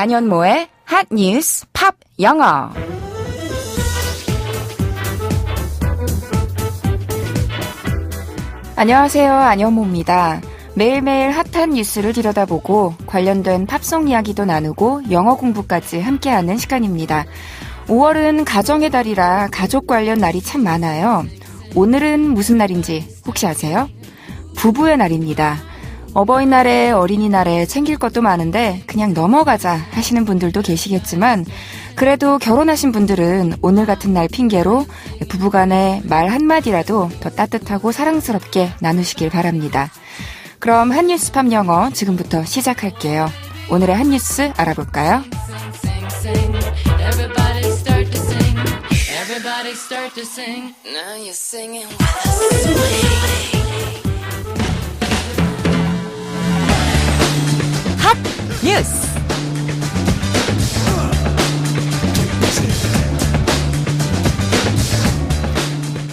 안현모의 핫뉴스 팝 영어. 안녕하세요. 안현모입니다. 매일매일 핫한 뉴스를 들여다보고 관련된 팝송 이야기도 나누고 영어 공부까지 함께하는 시간입니다. 5월은 가정의 달이라 가족 관련 날이 참 많아요. 오늘은 무슨 날인지 혹시 아세요? 부부의 날입니다. 어버이날에 어린이날에 챙길 것도 많은데 그냥 넘어가자 하시는 분들도 계시겠지만 그래도 결혼하신 분들은 오늘 같은 날 핑계로 부부간에 말 한마디라도 더 따뜻하고 사랑스럽게 나누시길 바랍니다. 그럼 핫뉴스 팝 영어 지금부터 시작할게요. 오늘의 핫뉴스 알아볼까요? Everybody start to sing. Now you're singing with us. 핫 뉴스.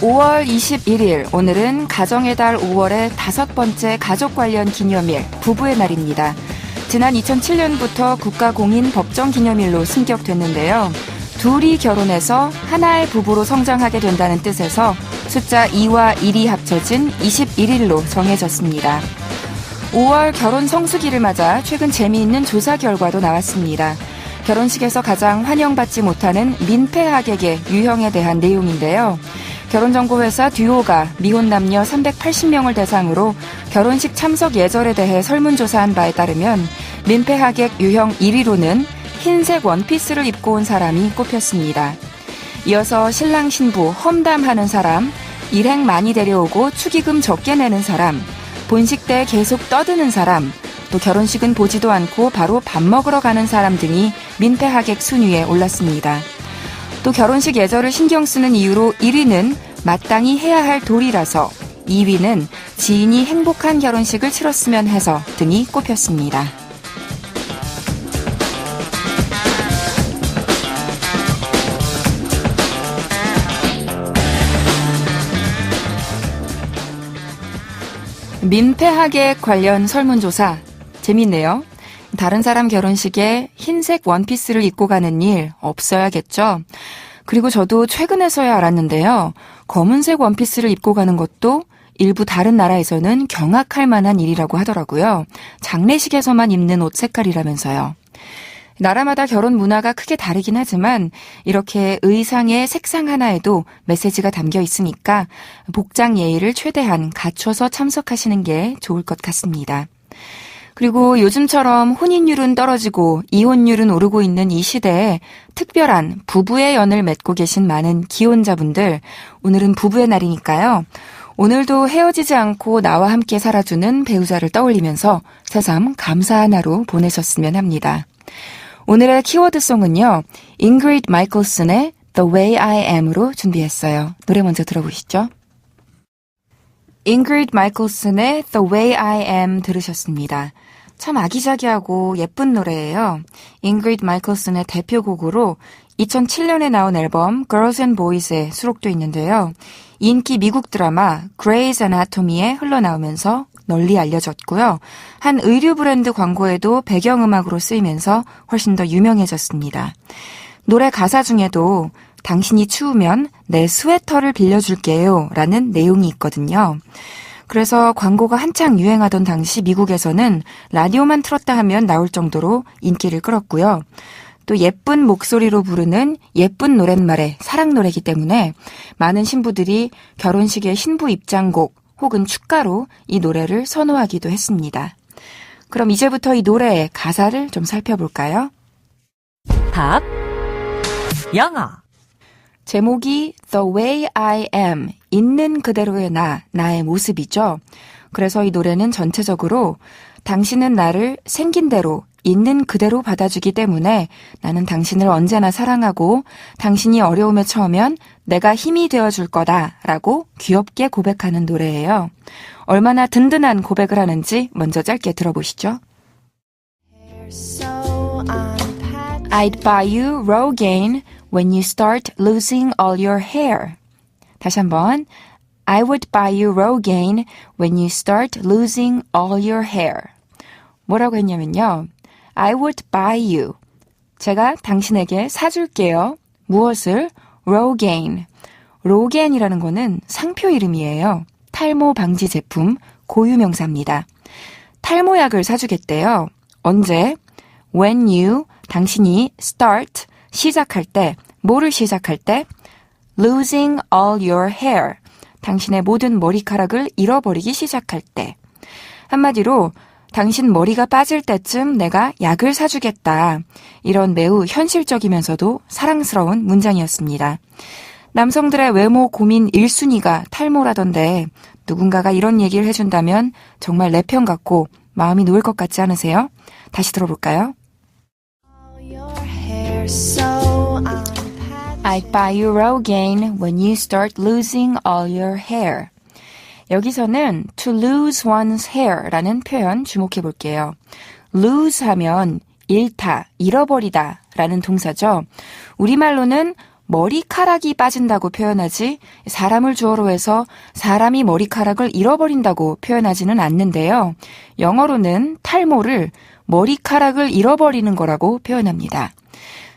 (5월 21일) 오늘은 가정의 달 5월의 5번째 가족 관련 기념일 부부의 날입니다. 지난 2007년부터 국가공인 법정 기념일로 승격됐는데요. 둘이 결혼해서 하나의 부부로 성장하게 된다는 뜻에서 숫자 2와 1이 합쳐진 21일로 정해졌습니다. 5월 결혼 성수기를 맞아 최근 재미있는 조사 결과도 나왔습니다. 결혼식에서 가장 환영받지 못하는 민폐 하객의 유형에 대한 내용인데요. 결혼정보회사 듀오가 미혼 남녀 380명을 대상으로 결혼식 참석 예절에 대해 설문조사한 바에 따르면 민폐 하객 유형 1위로는 흰색 원피스를 입고 온 사람이 꼽혔습니다. 이어서 신랑 신부 험담하는 사람, 일행 많이 데려오고 축의금 적게 내는 사람, 본식 때 계속 떠드는 사람, 또 결혼식은 보지도 않고 바로 밥 먹으러 가는 사람 등이 민폐 하객 순위에 올랐습니다. 또 결혼식 예절을 신경 쓰는 이유로 1위는 마땅히 해야 할 도리라서, 2위는 지인이 행복한 결혼식을 치렀으면 해서 등이 꼽혔습니다. 민폐 하객 관련 설문조사 재밌네요. 다른 사람 결혼식에 흰색 원피스를 입고 가는 일 없어야겠죠. 그리고 저도 최근에서야 알았는데요. 검은색 원피스를 입고 가는 것도 일부 다른 나라에서는 경악할 만한 일이라고 하더라고요. 장례식에서만 입는 옷 색깔이라면서요. 나라마다 결혼 문화가 크게 다르긴 하지만 이렇게 의상의 색상 하나에도 메시지가 담겨 있으니까 복장 예의를 최대한 갖춰서 참석하시는 게 좋을 것 같습니다. 그리고 요즘처럼 혼인율은 떨어지고 이혼율은 오르고 있는 이 시대에 특별한 부부의 연을 맺고 계신 많은 기혼자분들, 오늘은 부부의 날이니까요. 오늘도 헤어지지 않고 나와 함께 살아주는 배우자를 떠올리면서 새삼 감사한 하루 보내셨으면 합니다. 오늘의 키워드송은요, 잉그리드 마이클슨의 The Way I Am으로 준비했어요. 노래 먼저 들어보시죠. 잉그리드 마이클슨의 The Way I Am 들으셨습니다. 참 아기자기하고 예쁜 노래예요. 잉그리드 마이클슨의 대표곡으로 2007년에 나온 앨범 Girls and Boys에 수록되어 있는데요. 인기 미국 드라마 Grey's Anatomy에 흘러나오면서 널리 알려졌고요. 한 의류 브랜드 광고에도 배경음악으로 쓰이면서 훨씬 더 유명해졌습니다. 노래 가사 중에도 당신이 추우면 내 스웨터를 빌려줄게요 라는 내용이 있거든요. 그래서 광고가 한창 유행하던 당시 미국에서는 라디오만 틀었다 하면 나올 정도로 인기를 끌었고요. 또 예쁜 목소리로 부르는 예쁜 노랫말의 사랑 노래이기 때문에 많은 신부들이 결혼식의 신부 입장곡 혹은 축가로 이 노래를 선호하기도 했습니다. 그럼 이제부터 이 노래의 가사를 좀 살펴볼까요? 팝 영어. 제목이 The Way I Am, 있는 그대로의 나의 모습이죠. 그래서 이 노래는 전체적으로 당신은 나를 생긴 대로, 있는 그대로 받아주기 때문에 나는 당신을 언제나 사랑하고 당신이 어려움에 처하면 내가 힘이 되어줄 거다라고 귀엽게 고백하는 노래예요. 얼마나 든든한 고백을 하는지 먼저 짧게 들어보시죠. I'd buy you Rogaine when you start losing all your hair. 다시 한번. I would buy you Rogaine when you start losing all your hair. 뭐라고 했냐면요. I would buy you. 제가 당신에게 사줄게요. 무엇을? Rogaine. Rogaine이라는 거는 상표 이름이에요. 탈모 방지 제품 고유명사입니다. 탈모약을 사주겠대요. 언제? When you, 당신이 start, 시작할 때, 뭐를 시작할 때? Losing all your hair. 당신의 모든 머리카락을 잃어버리기 시작할 때. 한마디로 당신 머리가 빠질 때쯤 내가 약을 사주겠다. 이런 매우 현실적이면서도 사랑스러운 문장이었습니다. 남성들의 외모 고민 1순위가 탈모라던데 누군가가 이런 얘기를 해준다면 정말 내 편 같고 마음이 놓일 것 같지 않으세요? 다시 들어볼까요? I'd buy you Rogaine when you start losing all your hair. 여기서는 to lose one's hair라는 표현 주목해 볼게요. lose 하면 잃다, 잃어버리다 라는 동사죠. 우리말로는 머리카락이 빠진다고 표현하지 사람을 주어로 해서 사람이 머리카락을 잃어버린다고 표현하지는 않는데요. 영어로는 탈모를 머리카락을 잃어버리는 거라고 표현합니다.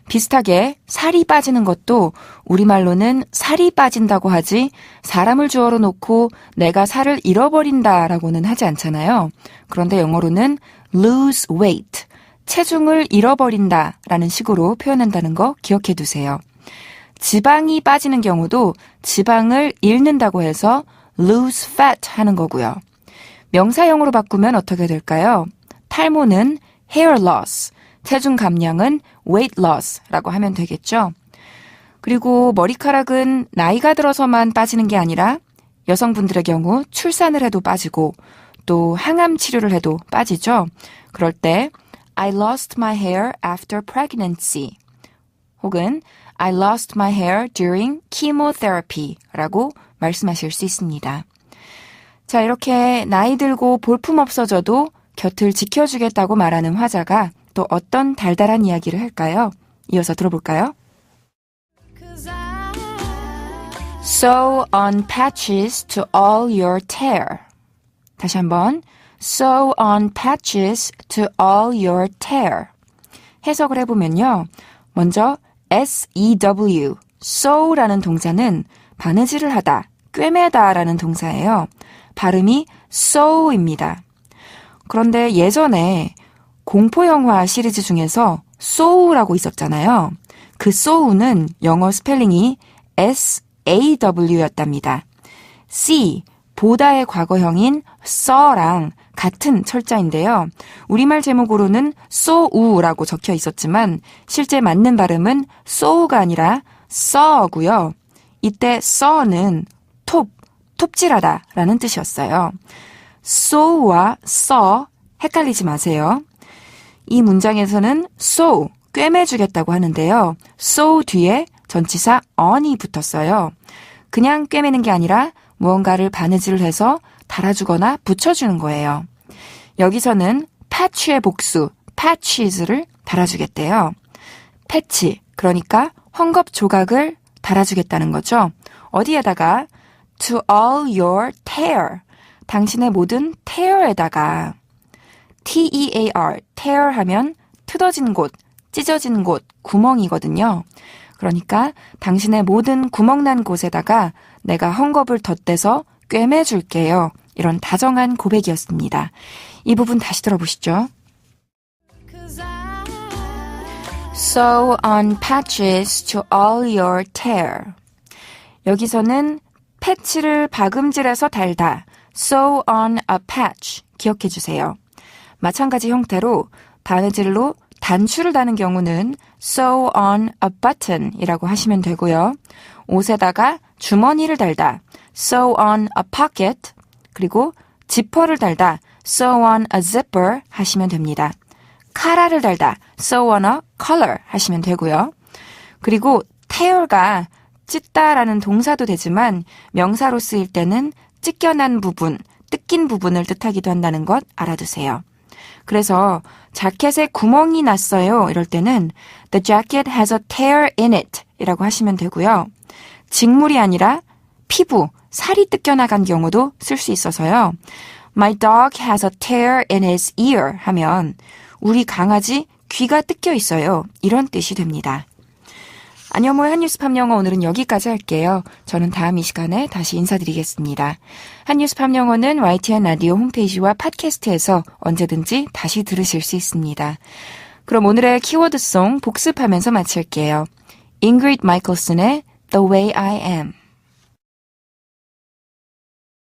비슷하게 살이 빠지는 것도 우리말로는 살이 빠진다고 하지 사람을 주어로 놓고 내가 살을 잃어버린다라고는 하지 않잖아요. 그런데 영어로는 lose weight, 체중을 잃어버린다라는 식으로 표현한다는 거 기억해 두세요. 지방이 빠지는 경우도 지방을 잃는다고 해서 lose fat 하는 거고요. 명사형으로 바꾸면 어떻게 될까요? 탈모는 hair loss, 체중 감량은 weight loss라고 하면 되겠죠. 그리고 머리카락은 나이가 들어서만 빠지는 게 아니라 여성분들의 경우 출산을 해도 빠지고 또 항암 치료를 해도 빠지죠. 그럴 때 I lost my hair after pregnancy 혹은 I lost my hair during chemotherapy라고 말씀하실 수 있습니다. 자, 이렇게 나이 들고 볼품 없어져도 곁을 지켜주겠다고 말하는 화자가 또 어떤 달달한 이야기를 할까요? 이어서 들어볼까요? Sew on patches to all your tear. 다시 한번. Sew on patches to all your tear. 해석을 해보면요. 먼저 sew, sew라는 동사는 바느질을 하다, 꿰매다라는 동사예요. 발음이 sew입니다. 그런데 예전에 공포영화 시리즈 중에서 sew라고 있었잖아요. 그 sew는 영어 스펠링이 SAW였답니다. see, 보다의 과거형인 saw랑 같은 철자인데요. 우리말 제목으로는 sew라고 적혀 있었지만 실제 맞는 발음은 sew가 아니라 saw고요. 이때 saw는 톱질하다 라는 뜻이었어요. sew와 saw 헷갈리지 마세요. 이 문장에서는 sew, 꿰매주겠다고 하는데요. sew 뒤에 전치사 on이 붙었어요. 그냥 꿰매는 게 아니라 무언가를 바느질을 해서 달아주거나 붙여주는 거예요. 여기서는 patch의 복수, patches를 달아주겠대요. 패치, 그러니까 헝겊 조각을 달아주겠다는 거죠. 어디에다가? To all your tear, 당신의 모든 tear에다가. T-E-A-R, tear 하면 뜯어진 곳, 찢어진 곳, 구멍이거든요. 그러니까 당신의 모든 구멍난 곳에다가 내가 헝겊을 덧대서 꿰매줄게요. 이런 다정한 고백이었습니다. 이 부분 다시 들어보시죠. Sew on patches to all your tear. 여기서는 패치를 박음질해서 달다. Sew on a patch. 기억해 주세요. 마찬가지 형태로 바느질로 단추를 다는 경우는 sew on a button 이라고 하시면 되고요. 옷에다가 주머니를 달다. sew on a pocket. 그리고 지퍼를 달다. sew on a zipper 하시면 됩니다. 카라를 달다. sew on a collar 하시면 되고요. 그리고 tear가 찢다라는 동사도 되지만 명사로 쓰일 때는 찢겨난 부분, 뜯긴 부분을 뜻하기도 한다는 것 알아두세요. 그래서 자켓에 구멍이 났어요. 이럴 때는 The jacket has a tear in it 이라고 하시면 되고요. 직물이 아니라 피부, 살이 뜯겨나간 경우도 쓸 수 있어서요. My dog has a tear in his ear 하면 우리 강아지 귀가 뜯겨 있어요. 이런 뜻이 됩니다. 안녕모의 한뉴스 팝영어 오늘은 여기까지 할게요. 저는 다음 이 시간에 다시 인사드리겠습니다. 한뉴스 팝영어는 YTN 라디오 홈페이지와 팟캐스트에서 언제든지 다시 들으실 수 있습니다. 그럼 오늘의 키워드송 복습하면서 마칠게요. 잉그리드 마이클슨의 The Way I Am.